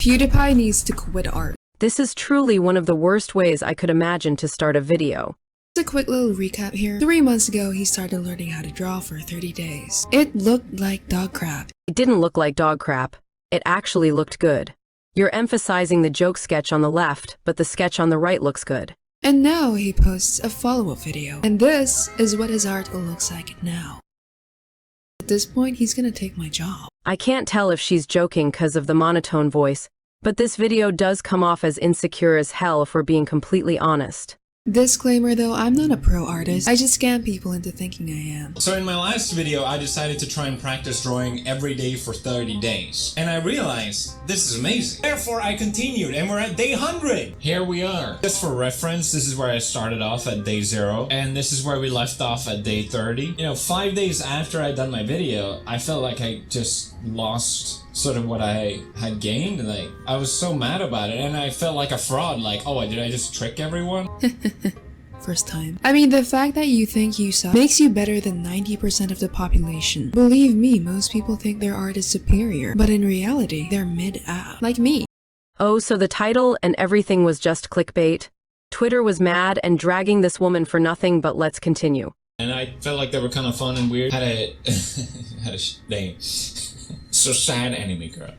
PewDiePie needs to quit art. This is truly one of the worst ways I could imagine to start a video. Just a quick little recap here. 3 months ago, he started learning how to draw for 30 days. It looked like dog crap. It didn't look like dog crap. It actually looked good. You're emphasizing the joke sketch on the left, but the sketch on the right looks good. And now he posts a follow-up video. And this is what his art looks like now. At this point, he's gonna take my job. I can't tell if she's joking because of the monotone voice, but this video does come off as insecure as hell if we're being completely honest. Disclaimer though, I'm not a pro artist. I just scam people into thinking I am. So in my last video, I decided to try and practice drawing every day for 30 days. And I realized this is amazing. Therefore, I continued and we're at day 100. Here we are. Just for reference, this is where I started off at day 0. And this is where we left off at day 30. You know, 5 days after I'd done my video, I felt like I just lost sort of what I had gained. Like, I was so mad about it and I felt like a fraud. Like, oh, did I just trick everyone? First time. I mean, the fact that you think you suck makes you better than 90% of the population. Believe me, most people think their art is superior, but in reality, they're mid-app. Like me. Oh, so the title and everything was just clickbait? Twitter was mad and dragging this woman for nothing, but let's continue. And I felt like they were kind of fun and weird. Had a name. So sad anime girl.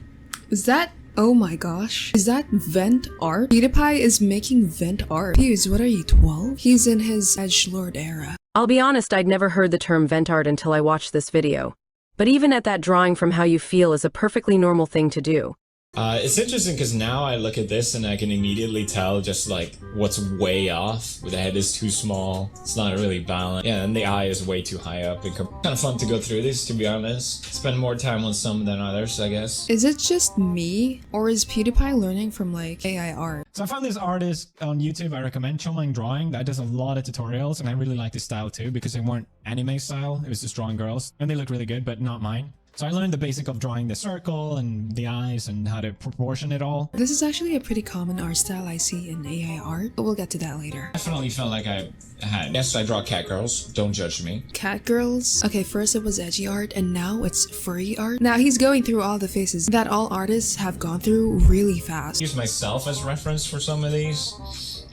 Is that... oh my gosh. Is that vent art? PewDiePie is making vent art. Pews, what are you, 12? He's in his edgelord era. I'll be honest, I'd never heard the term vent art until I watched this video. But even at that, drawing from how you feel is a perfectly normal thing to do. It's interesting because now I look at this and I can immediately tell just like what's way off. The head is too small, it's not really balanced. Yeah, and the eye is way too high up. It's kind of fun to go through this, to be honest. Spend more time on some than others, I guess. Is it just me, or is PewDiePie learning from like AI art? So I found this artist on YouTube I recommend, Chomang Drawing, that does a lot of tutorials, and I really like this style too because they weren't anime style, it was just drawing girls, and they looked really good, but not mine. So I learned the basic of drawing the circle and the eyes and how to proportion it all. This is actually a pretty common art style I see in AI art, but we'll get to that later. Definitely felt like I had. Yes, I draw cat girls, don't judge me. Cat girls? Okay, first it was edgy art and now it's furry art. Now he's going through all the phases that all artists have gone through really fast. Use myself as reference for some of these.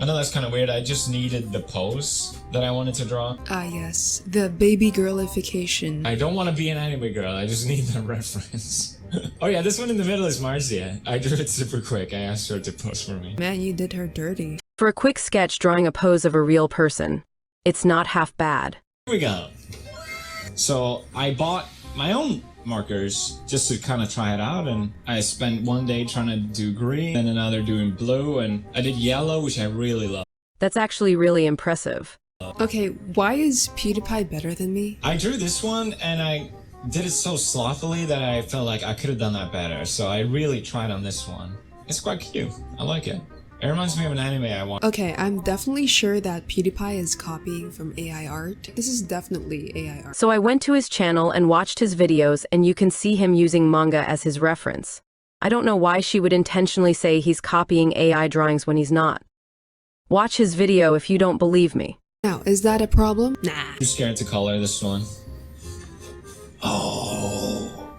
I know that's kind of weird, I just needed the pose that I wanted to draw. Ah yes, the baby girlification. I don't want to be an anime girl, I just need the reference. Oh yeah, this one in the middle is Marcia. I drew it super quick, I asked her to pose for me. Man, you did her dirty. For a quick sketch drawing a pose of a real person, it's not half bad. Here we go. So I bought my own markers just to kind of try it out, and I spent one day trying to do green and another doing blue, and I did yellow, which I really love. That's actually really impressive. Okay, why is PewDiePie better than me? I drew this one and I did it so sloppily that I felt like I could have done that better, so I really tried on this one. It's quite cute, I like it. It reminds me of an anime I want. Okay, I'm definitely sure that PewDiePie is copying from AI art. This is definitely AI art. So I went to his channel and watched his videos, and you can see him using manga as his reference. I don't know why she would intentionally say he's copying AI drawings when he's not. Watch his video if you don't believe me. Now, is that a problem? Nah. Too scared to color this one. Oh,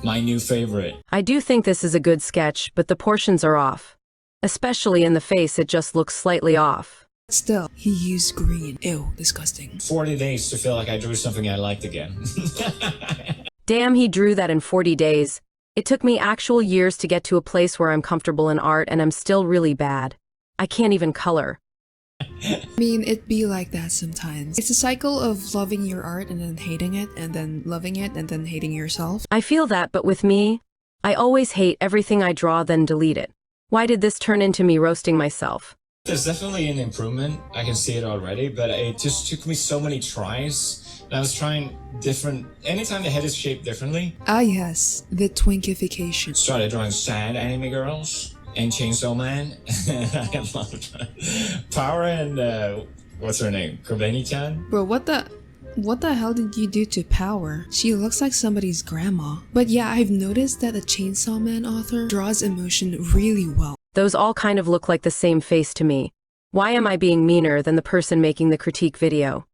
my new favorite. I do think this is a good sketch, but the portions are off. Especially in the face, it just looks slightly off. Still, he used green. Ew, disgusting. 40 days to feel like I drew something I liked again. Damn, he drew that in 40 days. It took me actual years to get to a place where I'm comfortable in art, and I'm still really bad. I can't even color. I mean, it be like that sometimes. It's a cycle of loving your art and then hating it, and then loving it and then hating yourself. I feel that, but with me, I always hate everything I draw then delete it. Why did this turn into me roasting myself? There's definitely an improvement, I can see it already, but it just took me so many tries. And I was trying different, anytime the head is shaped differently. Ah yes, the twinkification. Started drawing sad anime girls and Chainsaw Man. I loved Power and, what's her name? Kobeni-chan? Bro, what the hell did you do to Power? She looks like somebody's grandma. But yeah, I've noticed that the Chainsaw Man author draws emotion really well. Those all kind of look like the same face to me. Why am I being meaner than the person making the critique video?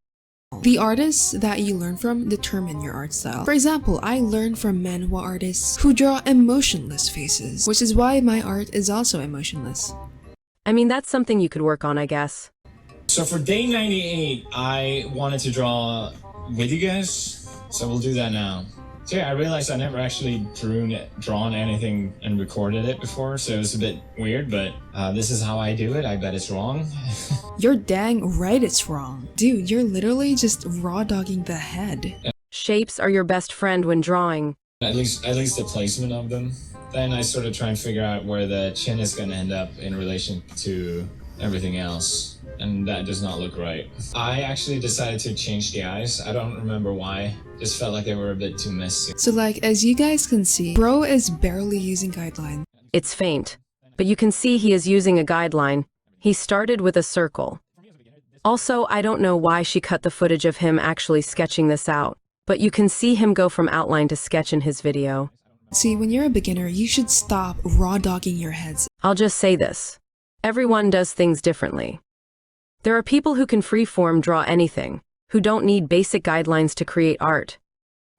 The artists that you learn from determine your art style. For example, I learn from manhwa artists who draw emotionless faces, which is why my art is also emotionless. I mean, that's something you could work on, I guess. So for day 98, I wanted to draw with you guys, so we'll do that now. So yeah, I realized I never actually drawn anything and recorded it before, so it was a bit weird, but this is how I do it. I bet it's wrong. You're dang right it's wrong. Dude, you're literally just raw dogging the head. Shapes are your best friend when drawing. At least the placement of them. Then I sort of try and figure out where the chin is going to end up in relation to everything else. And that does not look right. I actually decided to change the eyes. I don't remember why. Just felt like they were a bit too messy. So like, as you guys can see, bro is barely using guideline. It's faint, but you can see he is using a guideline. He started with a circle. Also, I don't know why she cut the footage of him actually sketching this out, but you can see him go from outline to sketch in his video. See, when you're a beginner, you should stop raw dogging your heads. I'll just say this. Everyone does things differently. There are people who can freeform draw anything, who don't need basic guidelines to create art.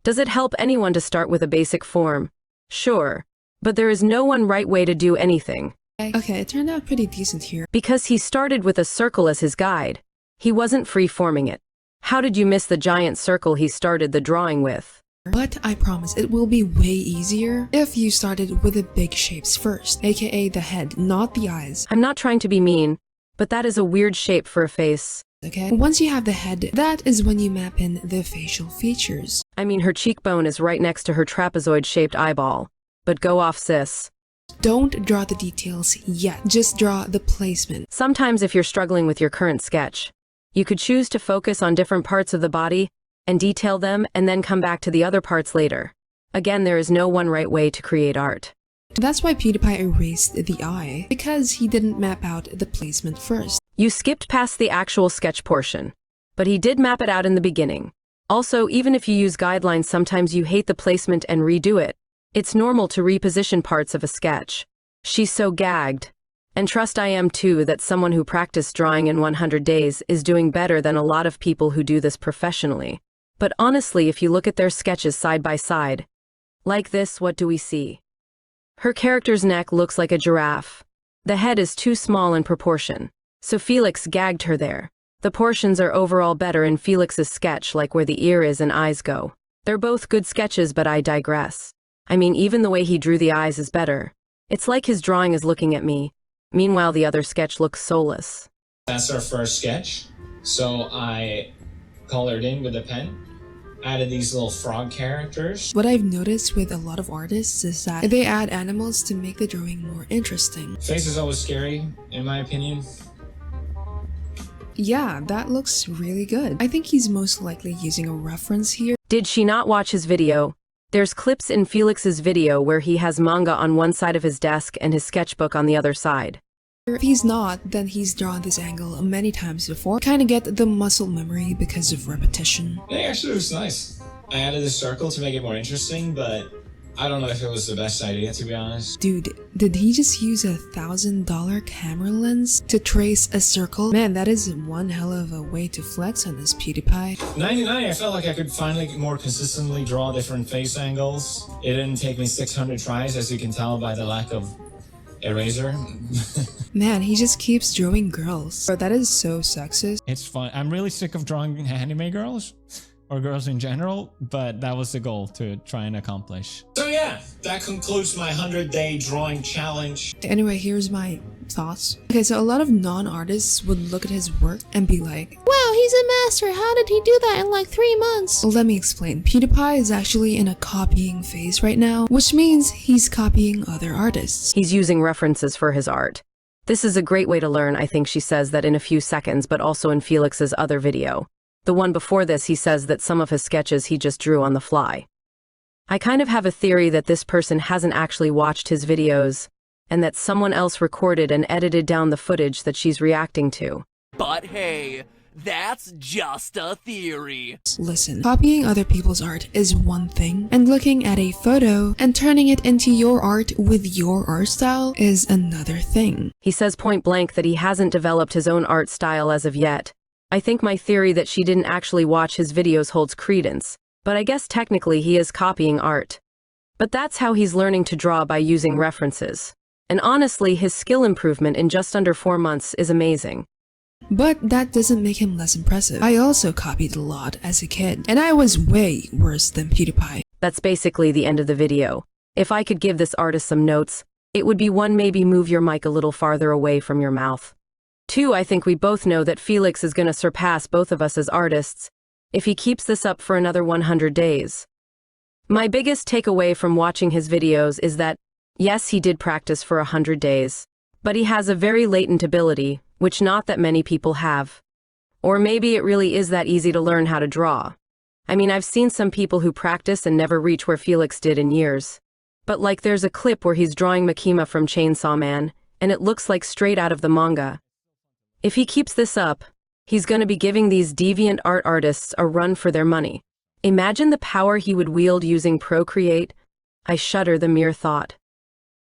Does it help anyone to start with a basic form? Sure, but there is no one right way to do anything. Okay, it turned out pretty decent here. Because he started with a circle as his guide. He wasn't free-forming it. How did you miss the giant circle he started the drawing with? But I promise it will be way easier if you started with the big shapes first, aka the head, not the eyes. I'm not trying to be mean, but that is a weird shape for a face. Okay? Once you have the head, that is when you map in the facial features. I mean, her cheekbone is right next to her trapezoid-shaped eyeball. But go off, sis. Don't draw the details yet, just draw the placement. Sometimes if you're struggling with your current sketch, you could choose to focus on different parts of the body and detail them and then come back to the other parts later. Again, there is no one right way to create art. That's why PewDiePie erased the eye, because he didn't map out the placement first. You skipped past the actual sketch portion, but he did map it out in the beginning. Also, even if you use guidelines, sometimes you hate the placement and redo it. It's normal to reposition parts of a sketch. She's so gagged. And trust I am too that someone who practiced drawing in 100 days is doing better than a lot of people who do this professionally. But honestly, if you look at their sketches side by side, like this, what do we see? Her character's neck looks like a giraffe. The head is too small in proportion, so Felix gagged her there. The portions are overall better in Felix's sketch, like where the ear is and eyes go. They're both good sketches, but I digress. I mean, even the way he drew the eyes is better. It's like his drawing is looking at me. Meanwhile, the other sketch looks soulless. That's our first sketch. So I colored in with a pen. Added these little frog characters. What I've noticed with a lot of artists is that they add animals to make the drawing more interesting. Face is always scary, in my opinion. Yeah, that looks really good. I think he's most likely using a reference here. Did she not watch his video? There's clips in Felix's video where he has manga on one side of his desk and his sketchbook on the other side. If he's not, then he's drawn this angle many times before. Kinda get the muscle memory because of repetition. It actually was nice. I added a circle to make it more interesting, but I don't know if it was the best idea, to be honest. Dude, did he just use a $1,000 camera lens to trace a circle? Man, that is one hell of a way to flex on this PewDiePie. 99, I felt like I could finally more consistently draw different face angles. It didn't take me 600 tries, as you can tell by the lack of eraser. Man, he just keeps drawing girls. Bro, that is so sexist. It's fun. I'm really sick of drawing anime girls, or girls in general, but that was the goal to try and accomplish. So yeah, that concludes my 100-day drawing challenge. Anyway, here's my thoughts. Okay, so a lot of non-artists would look at his work and be like, wow, he's a master, how did he do that in like 3 months? Well, let me explain. PewDiePie is actually in a copying phase right now, which means he's copying other artists. He's using references for his art. This is a great way to learn, I think she says that in a few seconds, but also in Felix's other video. The one before this, he says that some of his sketches he just drew on the fly. I kind of have a theory that this person hasn't actually watched his videos, and that someone else recorded and edited down the footage that she's reacting to. But hey, that's just a theory. Listen, copying other people's art is one thing, and looking at a photo and turning it into your art with your art style is another thing. He says point blank that he hasn't developed his own art style as of yet, I think my theory that she didn't actually watch his videos holds credence, but I guess technically he is copying art. But that's how he's learning to draw, by using references. And honestly, his skill improvement in just under 4 months is amazing. But that doesn't make him less impressive. I also copied a lot as a kid, and I was way worse than PewDiePie. That's basically the end of the video. If I could give this artist some notes, it would be 1, maybe move your mic a little farther away from your mouth. 2, I think we both know that Felix is going to surpass both of us as artists if he keeps this up for another 100 days. My biggest takeaway from watching his videos is that, yes, he did practice for 100 days, but he has a very latent ability, which not that many people have. Or maybe it really is that easy to learn how to draw. I mean, I've seen some people who practice and never reach where Felix did in years. But like, there's a clip where he's drawing Makima from Chainsaw Man, and it looks like straight out of the manga. If he keeps this up, he's going to be giving these deviant art artists a run for their money. Imagine the power he would wield using Procreate. I shudder the mere thought.